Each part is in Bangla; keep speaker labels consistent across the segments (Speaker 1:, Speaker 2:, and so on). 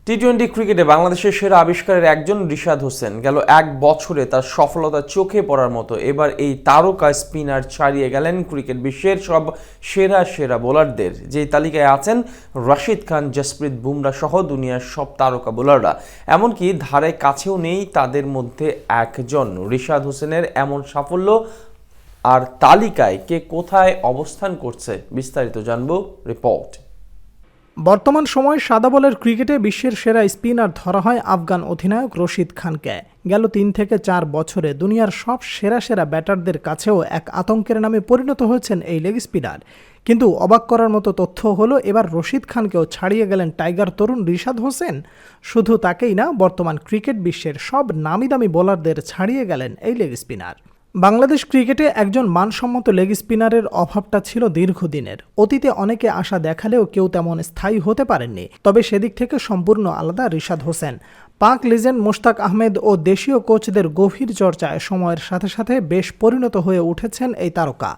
Speaker 1: টি-20 ক্রিকেটে বাংলাদেশের সেরা আবিষ্কারের একজন রিশাদ হোসেন। গেল এক বছরে তার সফলতা চোখে পড়ার মতো। এবার এই তারকা স্পিনার ছাড়িয়ে গেলেন ক্রিকেট বিশ্বের সব সেরা সেরা বোলারদের, যেই তালিকায় আছেন রশিদ খান, জসপ্রীত বুমরা সহ দুনিয়ার সব তারকা বোলাররা। এমনকি ধারে কাছেও নেই তাদের মধ্যে একজন। রিশাদ হোসেনের এমন সাফল্য আর তালিকায় কে কোথায় অবস্থান করছে, বিস্তারিত জানবো রিপোর্ট।
Speaker 2: বর্তমান সময়ে সাদা বলের ক্রিকেটে বিশ্বের সেরা স্পিনার ধরা হয় আফগান অধিনায়ক রশিদ খানকে। গেল ৩ থেকে ৪ বছরে দুনিয়ার সব সেরা সেরা ব্যাটারদের কাছেও এক আতঙ্কের নামে পরিণত হয়েছেন এই লেগ স্পিনার। কিন্তু অবাক করার মতো তথ্য হলো, এবার রশিদ খানকেও ছাড়িয়ে গেলেন টাইগার তরুণ রিশাদ হোসেন। শুধু তাকেই না, বর্তমান ক্রিকেট বিশ্বের সব নামি দামি বোলারদের ছাড়িয়ে গেলেন এই লেগ স্পিনার। বাংলাদেশ ক্রিকেটে একজন মানসম্মত লেগ স্পিনারের অভাবটা ছিল দীর্ঘদিনের। অতীতে অনেকে আশা দেখালেও কেউ তেমন স্থায়ী হতে পারেননি। তবে সেদিক থেকে সম্পূর্ণ আলাদা রিশাদ হোসেন। পাক লিজেন্ড মোশতাক আহমেদ ও দেশীয় কোচদের গভীর চর্চায় সময়ের সাথে সাথে বেশ পরিণত হয়ে উঠেছেন এই তারকা।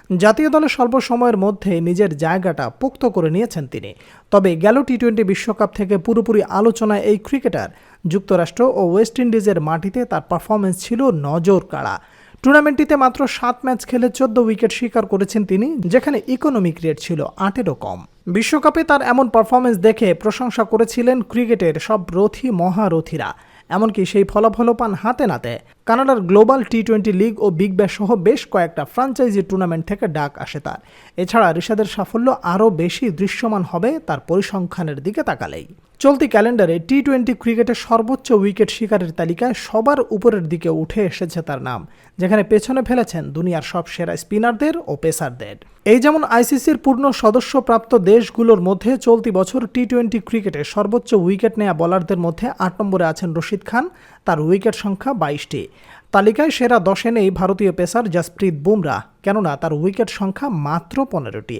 Speaker 2: জাতীয় দলে স্বল্প সময়ের মধ্যে নিজের জায়গাটা পোক্ত করে নিয়েছেন তিনি। তবে গেল টি-20 বিশ্বকাপ থেকে পুরোপুরি আলোচনায় এই ক্রিকেটার। যুক্তরাষ্ট্র ও ওয়েস্ট ইন্ডিজের মাটিতে তার পারফরমেন্স ছিল নজর কাড়া। টুর্নামেন্টটিতে মাত্র ৭ ম্যাচ খেলে ১৪ উইকেট শিকার করেছেন তিনি, যেখানে ইকোনমিক রেট ছিল ৮-এরও কম। বিশ্বকাপে তার এমন পারফরমেন্স দেখে প্রশংসা করেছিলেন ক্রিকেটের সব রথী মহারথীরা। এমনকি সেই ফলাফলও পান হাতে নাতে। কানাডার গ্লোবাল টি-20 লিগ ও বিগ ব্যাশ সহ বেশ কয়েকটা ফ্র্যাঞ্চাইজি টুর্নামেন্ট থেকে ডাক আসে তার। এছাড়া রিশাদের সাফল্য আরও বেশি দৃশ্যমান হবে তার পরিসংখ্যানের দিকে তাকালেই। চলতি ক্যালেন্ডারে টি-20 ক্রিকেটের সর্বোচ্চ উইকেট শিকারের তালিকায় সবার উপরের দিকে উঠে এসেছে তার নাম, যেখানে পেছনে ফেলেছেন দুনিয়ার সব সেরা স্পিনারদের ও পেসারদের। এই যেমন আইসিসির পূর্ণ সদস্যপ্রাপ্ত দেশগুলোর মধ্যে চলতি বছর টি-20 ক্রিকেটে সর্বোচ্চ উইকেট নেয়া বোলারদের মধ্যে ৮ নম্বরে আছেন রশিদ খান, তার উইকেট সংখ্যা ২২টি। তালিকায় সেরা ১০-এ নেই ভারতীয় পেসার জসপ্রীত বুমরা, কেননা তার উইকেট সংখ্যা মাত্র ১৫টি।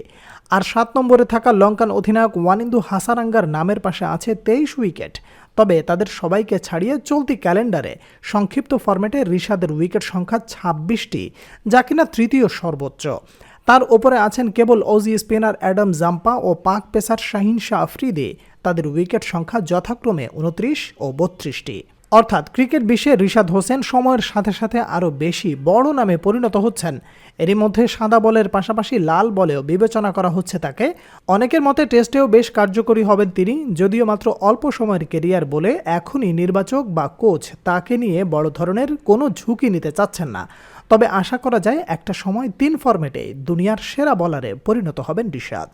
Speaker 2: আর ৭ নম্বরে থাকা লঙ্কান অধিনায়ক ওয়ানিন্দু হাসারাঙ্গার নামের পাশে আছে ২৩ উইকেট। তবে তাদের সবাইকে ছাড়িয়ে চলতি ক্যালেন্ডারে সংক্ষিপ্ত ফরম্যাটে রিশাদের উইকেট সংখ্যা ২৬টি, যা কিনা তৃতীয় সর্বোচ্চ। তার ওপরে আছেন কেবল অজি স্পিনার অ্যাডাম জাম্পা ও পাক পেসার শাহিন শাহ আফ্রিদি। তাদের উইকেট সংখ্যা যথাক্রমে ২৯ ও ৩২টি। অর্থাৎ ক্রিকেট বিশ্বে রিশাদ হোসেন সময়ের সাথে সাথে আরও বেশি বড় নামে পরিণত হচ্ছেন। এরই মধ্যে সাদা বলের পাশাপাশি লাল বলেও বিবেচনা করা হচ্ছে তাকে। অনেকের মতে টেস্টেও বেশ কার্যকরী হবেন তিনি, যদিও মাত্র অল্প সময়ের কেরিয়ার বলে এখনই নির্বাচক বা কোচ তাকে নিয়ে বড় ধরনের কোনো ঝুঁকি নিতে চাচ্ছেন না। তবে আশা করা যায় একটা সময় ৩ ফরম্যাটে দুনিয়ার সেরা বলারে পরিণত হবেন রিশাদ।